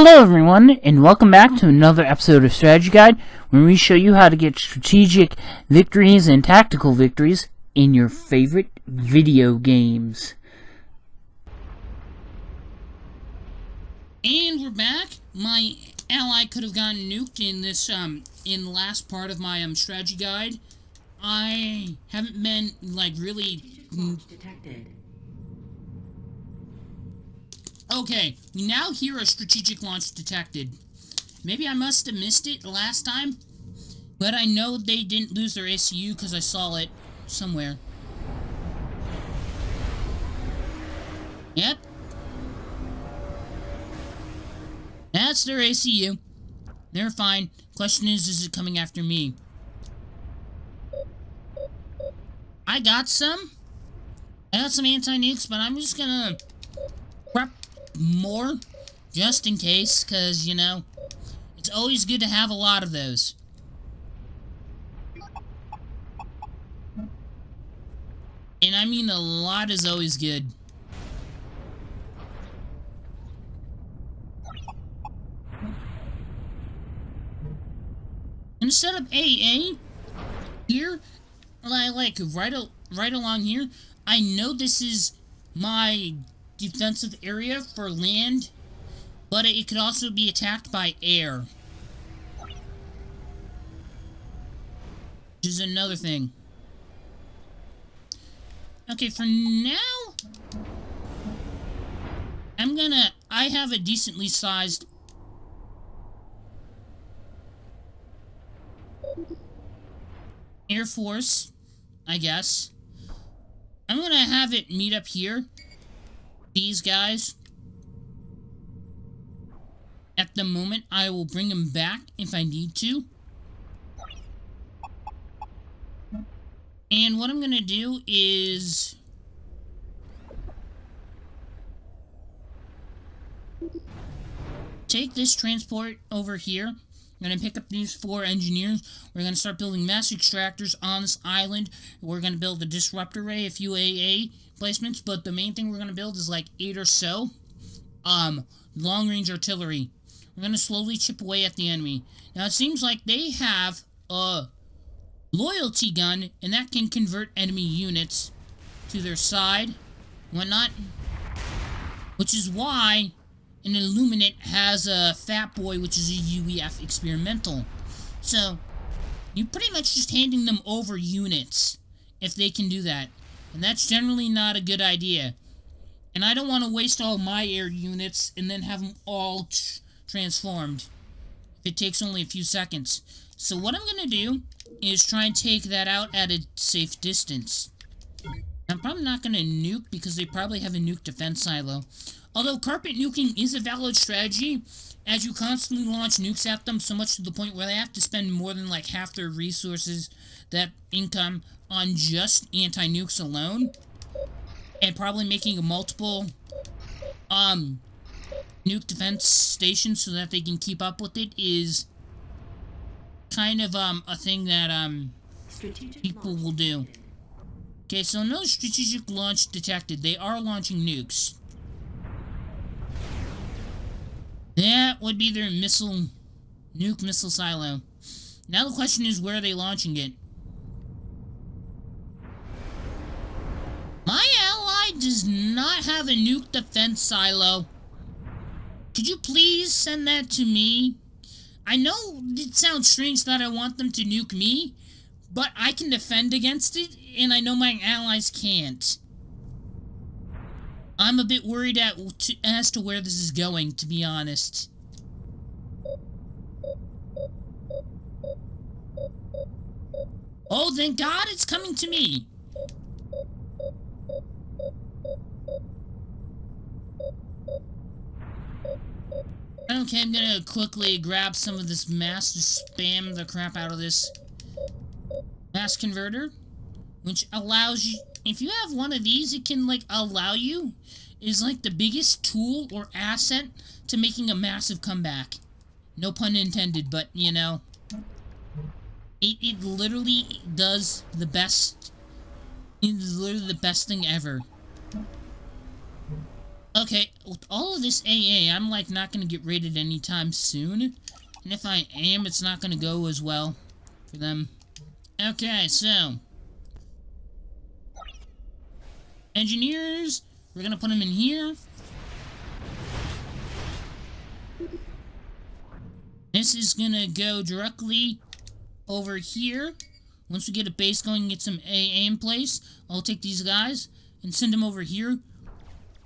Hello everyone, and welcome back to another episode of Strategy Guide, where we show you how to get strategic victories and tactical victories in your favorite video games. And we're back. My ally could have gotten nuked in this, in the last part of my, strategy guide. I haven't been, really... detected. Okay, we now hear a strategic launch detected. Maybe I must have missed it last time, but I know they didn't lose their ACU because I saw it somewhere. Yep. That's their ACU. They're fine. Question is it coming after me? I got some anti-nukes, but I'm just gonna prep more just in case, because, you know, it's always good to have a lot of those. And I mean, a lot is always good. And set up AA here, like right along here. I know this is my defensive area for land, but it could also be attacked by air, which is another thing. Okay, for now, I have a decently sized Air Force, I guess. I'm gonna have it meet up here. These guys. At the moment, I will bring them back if I need to. And what I'm gonna do is take this transport over here. I'm going to pick up these 4 engineers. We're going to start building mass extractors on this island. We're going to build a disruptor array, a few AA placements, but the main thing we're going to build is like 8 or so long-range artillery. We're going to slowly chip away at the enemy. Now, it seems like they have a loyalty gun, and that can convert enemy units to their side, whatnot, which is why an Illuminate has a Fat Boy, which is a UEF experimental. So, you're pretty much just handing them over units, if they can do that. And that's generally not a good idea. And I don't want to waste all my air units and then have them all transformed, if it takes only a few seconds. So what I'm going to do is try and take that out at a safe distance. I'm probably not going to nuke, because they probably have a nuke defense silo. Although carpet nuking is a valid strategy, as you constantly launch nukes at them, so much to the point where they have to spend more than like half their resources, that income, on just anti-nukes alone, and probably making a multiple nuke defense stations so that they can keep up with it is kind of a thing that people will do. Okay, so no strategic launch detected. They are launching nukes. That would be their nuke missile silo. Now the question is, where are they launching it? My ally does not have a nuke defense silo. Could you please send that to me? I know it sounds strange that I want them to nuke me, but I can defend against it, and I know my allies can't. I'm a bit worried as to where this is going, to be honest. Oh, thank God it's coming to me! Okay, I'm gonna quickly grab some of this mass, just spam the crap out of this mass converter, which allows you, if you have one of these, it can, like, allow you, is like the biggest tool or asset to making a massive comeback. No pun intended, but, you know, it literally does the best, it is literally the best thing ever. Okay, with all of this AA, I'm like not gonna get raided anytime soon. And if I am, it's not gonna go as well for them. Okay, so engineers, we're gonna put them in here. This is gonna go directly over here. Once we get a base going and get some AA in place, I'll take these guys and send them over here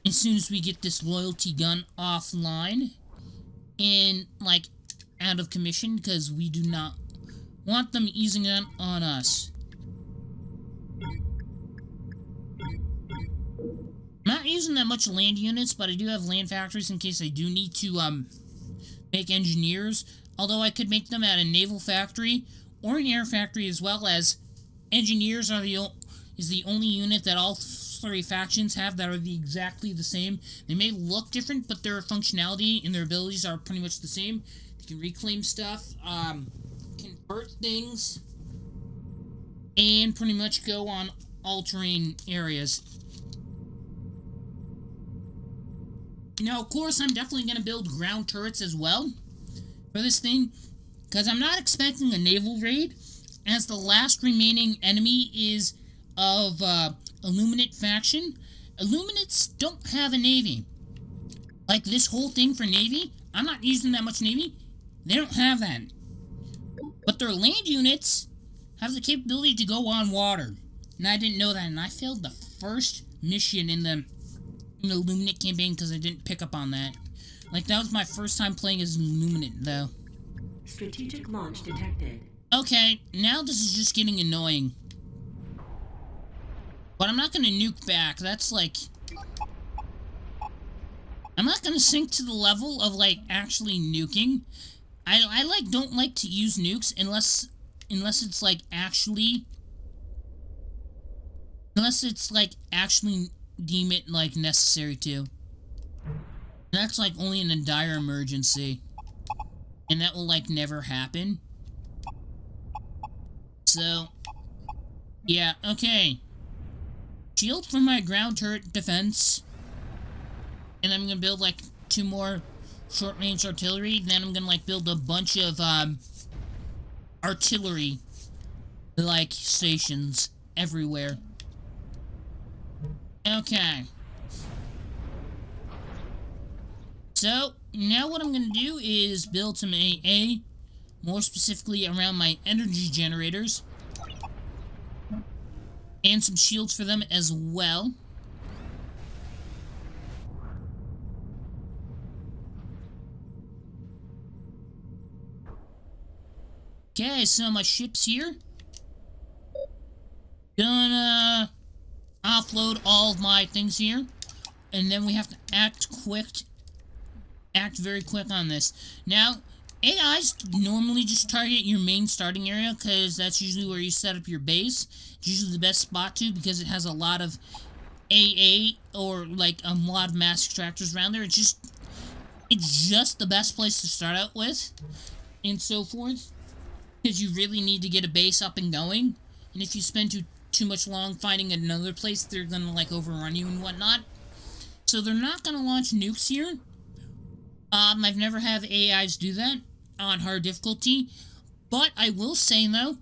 as soon as we get this loyalty gun offline and, like, out of commission, because we do not want them easing that on us. I'm not using that much land units, but I do have land factories in case I do need to, make engineers. Although I could make them at a naval factory or an air factory, as well as engineers is the only unit that all three factions have that are exactly the same. They may look different, but their functionality and their abilities are pretty much the same. They can reclaim stuff, convert things, and pretty much go on all-terrain areas. Now, of course, I'm definitely going to build ground turrets as well for this thing, because I'm not expecting a naval raid, as the last remaining enemy is of Illuminate faction. Illuminates don't have a navy. Like this whole thing for navy, I'm not using that much navy. They don't have that. But their land units have the capability to go on water. And I didn't know that, and I failed the first mission in the Illuminate campaign because I didn't pick up on that. Like, that was my first time playing as Illuminate, though. Strategic launch detected. Okay, now this is just getting annoying. But I'm not gonna nuke back. That's like... I'm not gonna sink to the level of, like, actually nuking. I like, don't like to use nukes unless it's, like, actually... Unless it's, like, actually deem it, like, necessary to. That's, like, only in a dire emergency. And that will, like, never happen. So, yeah, okay. Shield for my ground turret defense. And I'm gonna build, like, 2 more short-range artillery. Then I'm gonna, like, build a bunch of, artillery, like, stations everywhere. Okay. So, now what I'm going to do is build some AA, more specifically around my energy generators, and some shields for them as well. Okay, so my ship's here. Gonna offload all of my things here, and then we have to act very quick on this. Now, AIs normally just target your main starting area, because that's usually where you set up your base. It's usually the best spot to, because it has a lot of AA, or like a lot of mass extractors around there. It's just the best place to start out with, and so forth, because you really need to get a base up and going. And if you spend too much long finding another place, they're gonna, like, overrun you and whatnot. So they're not gonna launch nukes here. I've never had AIs do that on hard difficulty. But I will say, though,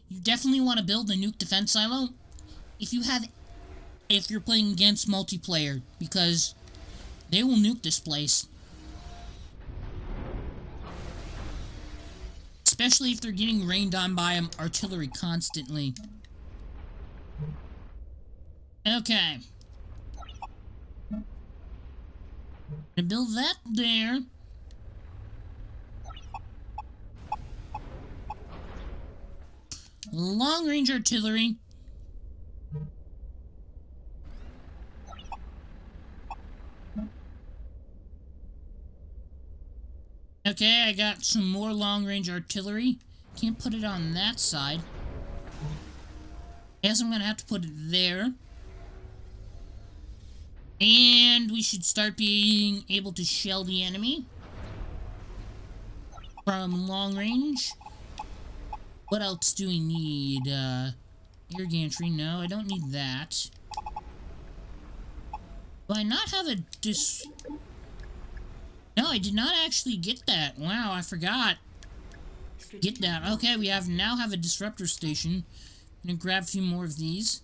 you definitely want to build a nuke defense silo if you're playing against multiplayer, because they will nuke this place. Especially if they're getting rained on by artillery constantly. Okay. Gonna build that there. Long-range artillery. Okay, I got some more long-range artillery. Can't put it on that side. Guess I'm gonna have to put it there. And we should start being able to shell the enemy from long range. What else do we need? Air gantry? No, I don't need that. Do I not have a No, I did not actually get that. Wow, I forgot. Get that. Okay, we now have a disruptor station. I'm gonna grab a few more of these.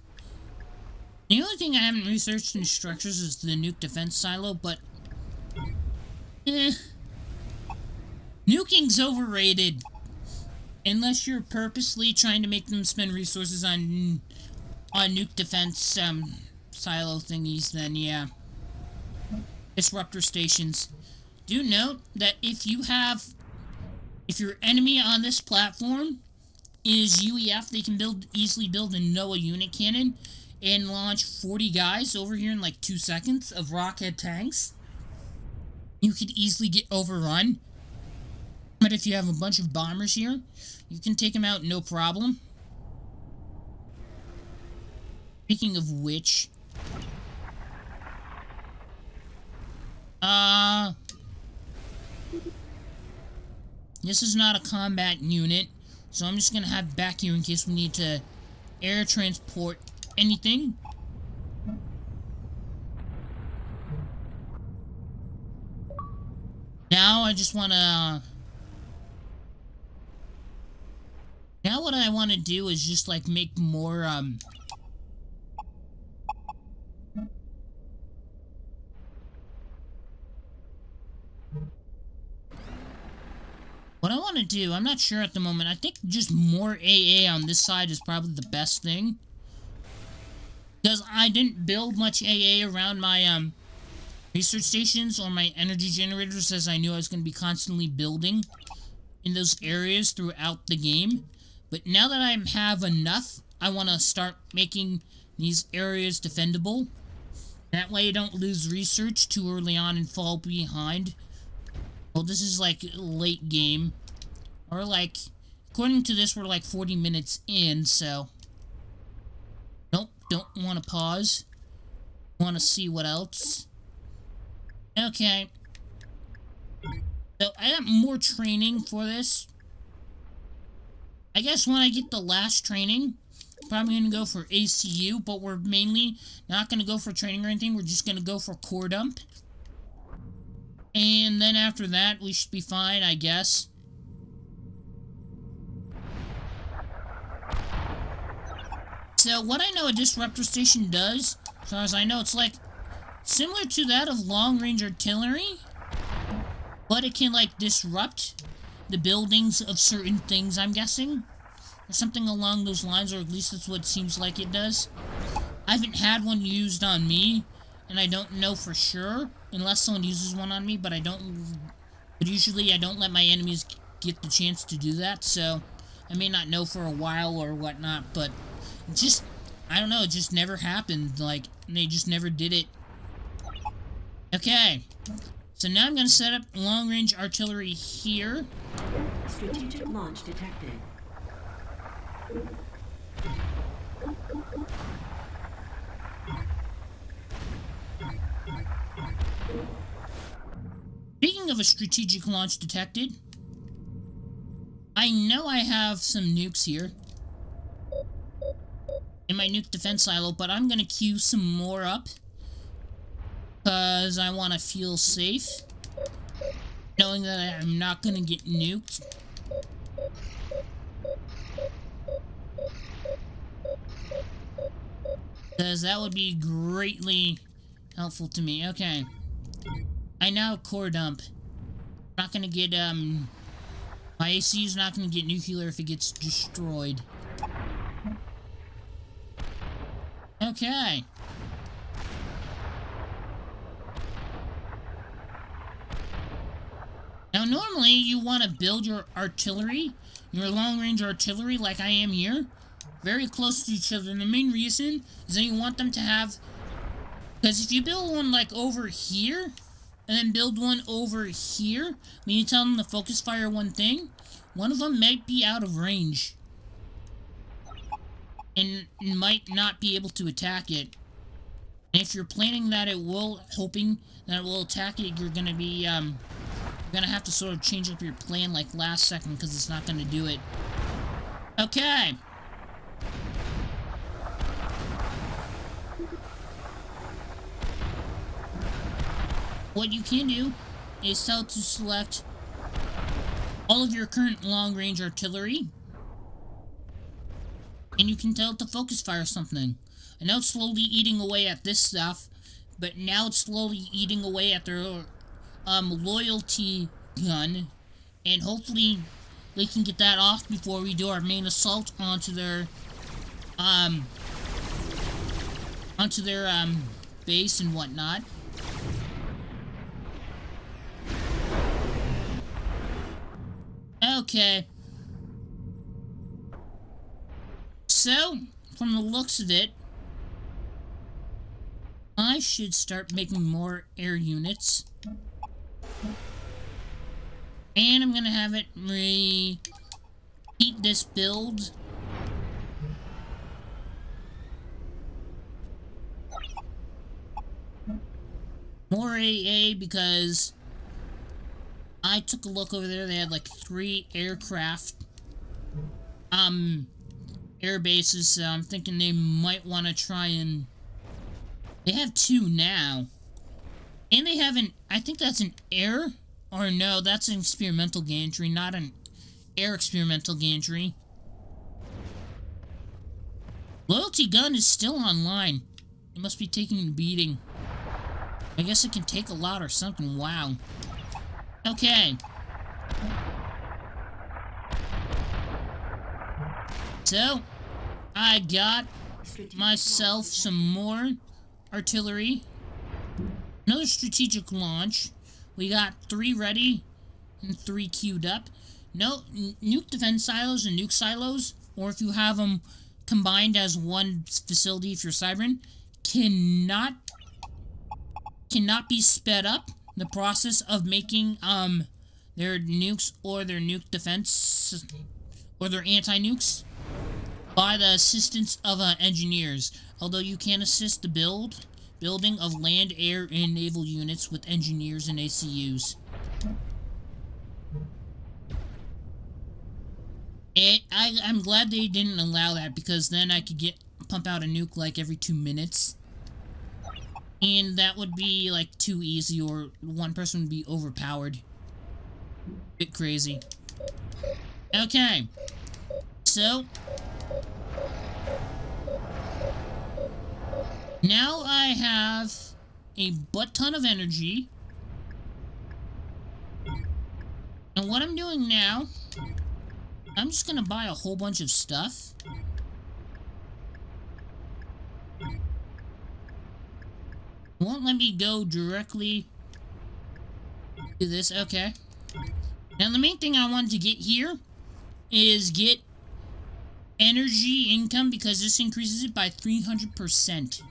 The only thing I haven't researched in structures is the nuke defense silo, but nuking's overrated. Unless you're purposely trying to make them spend resources on nuke defense silo thingies, then yeah. Disruptor stations. Do note that if your enemy on this platform is UEF, they can easily build a NOAA unit cannon and launch 40 guys over here in like 2 seconds of rocket tanks. You could easily get overrun. But if you have a bunch of bombers here, you can take them out no problem. Speaking of which, this is not a combat unit, so I'm just gonna have back here in case we need to air transport anything. Now I just wanna... Now what I want to do is just like make more what I want to do, I'm not sure at the moment. I think just more AA on this side is probably the best thing. Because I didn't build much AA around my research stations or my energy generators, as I knew I was going to be constantly building in those areas throughout the game. But now that I have enough, I want to start making these areas defendable. That way I don't lose research too early on and fall behind. Well, this is like late game. Or like, according to this, we're like 40 minutes in, so... Nope, don't want to pause. Want to see what else. Okay. So, I got more training for this. I guess when I get the last training, I'm probably going to go for ACU, but we're mainly not going to go for training or anything. We're just going to go for core dump. And then after that, we should be fine, I guess. So, what I know a disruptor station does, as far as I know, it's like similar to that of long-range artillery, but it can, like, disrupt the buildings of certain things, I'm guessing. Or something along those lines, or at least that's what it seems like it does. I haven't had one used on me, and I don't know for sure, unless someone uses one on me, but usually I don't let my enemies get the chance to do that, so I may not know for a while or whatnot, but just, I don't know, it just never happened, like, they just never did it. Okay, so now I'm going to set up long-range artillery here. Strategic launch detected. Speaking of a strategic launch detected, I know I have some nukes here in my nuke defense silo, but I'm going to queue some more up because I want to feel safe knowing that I'm not going to get nuked. Because that would be greatly helpful to me. Okay. I now core dump. I'm not gonna get, my AC is not gonna get nuclear if it gets destroyed. Okay. Now, normally, you want to build your artillery, your long-range artillery, like I am here, very close to each other. And the main reason is that you want them to have... Because if you build one, like, over here, and then build one over here, when you tell them to focus fire one thing, one of them might be out of range. And might not be able to attack it. And if you're planning that it will, hoping that it will attack it, you're gonna be, you're gonna have to sort of change up your plan, like, last second, because it's not gonna do it. Okay! what you can do is tell it to select all of your current long-range artillery, and you can tell it to focus fire something. And now it's slowly eating away at this stuff, but now it's slowly eating away at their loyalty gun, and hopefully they can get that off before we do our main assault onto their base and whatnot. Okay. So, from the looks of it, I should start making more air units. And I'm gonna have it repeat this build. More AA because I took a look over there. They had like 3 aircraft air bases, so I'm thinking they might want to try and... They have 2 now. And they have an... I think that's an air... Or no, that's an experimental gantry, not an air experimental gantry. Loyalty gun is still online. It must be taking a beating. I guess it can take a lot or something. Wow. Okay. So, I got myself some more artillery. Another strategic launch. We got 3 ready and 3 queued up. No, nuke defense silos and nuke silos, or if you have them combined as one facility if you're Cybran, cannot be sped up. The process of making their nukes or their nuke defense or their anti-nukes by the assistance of engineers. Although you can assist the building of land, air, and naval units with engineers and ACUs. I'm glad they didn't allow that, because then I could pump out a nuke like every 2 minutes. And that would be like too easy, or one person would be overpowered. Bit crazy. Okay. So now I have a butt ton of energy. And what I'm doing now, I'm just gonna buy a whole bunch of stuff. It won't let me go directly to this. Okay. Now the main thing I wanted to get here is get energy income, because this increases it by 300%.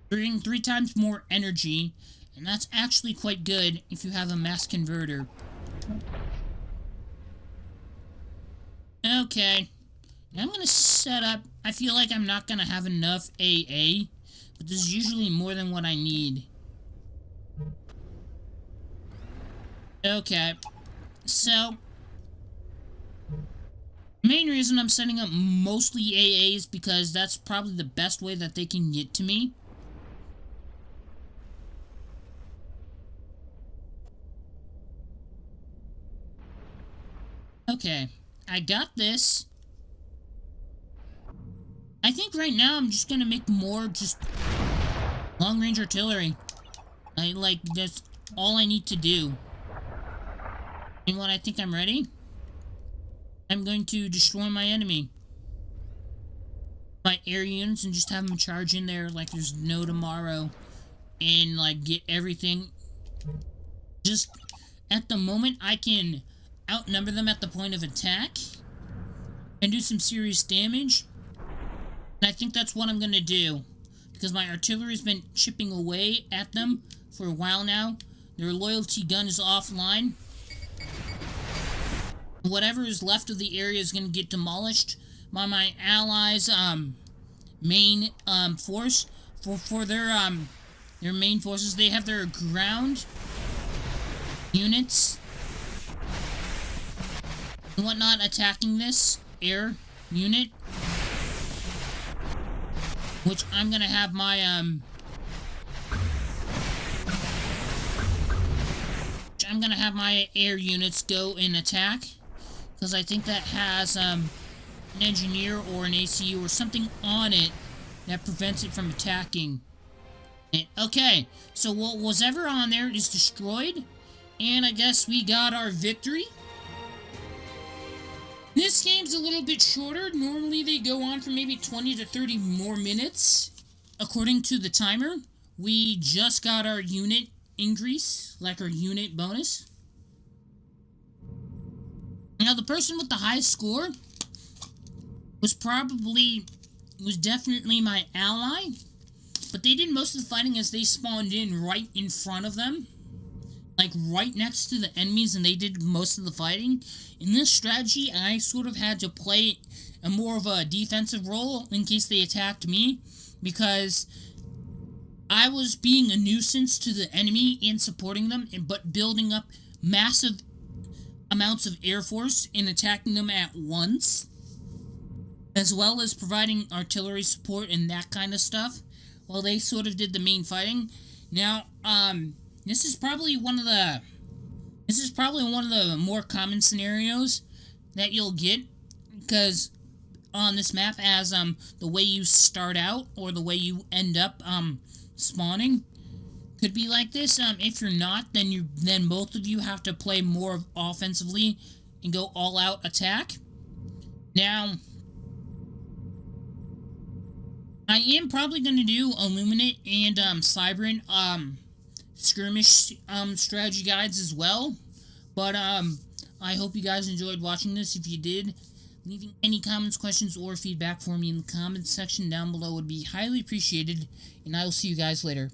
Bringing 3 times more energy, and that's actually quite good if you have a mass converter. Okay. Now I'm gonna set up... I feel like I'm not gonna have enough AA, but this is usually more than what I need. Okay. So, the main reason I'm setting up mostly AAs because that's probably the best way that they can get to me. Okay, I got this. I think right now I'm just gonna make more just long-range artillery. That's all I need to do. And when I think I'm ready, I'm going to destroy my enemy. My air units, and just have them charge in there like there's no tomorrow. And, like, get everything. Just, at the moment, I can outnumber them at the point of attack. And do some serious damage. And I think that's what I'm going to do. Because my artillery's been chipping away at them for a while now. Their loyalty gun is offline. Whatever is left of the area is going to get demolished by my allies' main force. For their main forces, they have their ground units and whatnot attacking this air unit, which I'm going to have my I'm gonna have my air units go and attack, because I think that has an engineer or an ACU or something on it that prevents it from attacking. Okay, so what was ever on there is destroyed, and I guess we got our victory. This game's a little bit shorter. Normally they go on for maybe 20 to 30 more minutes, according to the timer. We just got our unit increase, like our unit bonus. Now, the person with the highest score was definitely my ally, but they did most of the fighting as they spawned in right in front of them, like right next to the enemies, and they did most of the fighting. In this strategy, I sort of had to play a more of a defensive role in case they attacked me, because I was being a nuisance to the enemy and supporting them, but building up massive amounts of air force and attacking them at once, as well as providing artillery support and that kind of stuff, while they sort of did the main fighting. Now, this is probably one of the more common scenarios that you'll get, because on this map, as the way you start out or the way you end up spawning could be like this. If you're not, then both of you have to play more offensively and go all out attack. Now, I am probably going to do Illuminate and Cybran skirmish strategy guides as well, but I hope you guys enjoyed watching this. If you did, leaving any comments, questions, or feedback for me in the comments section down below would be highly appreciated, and I will see you guys later.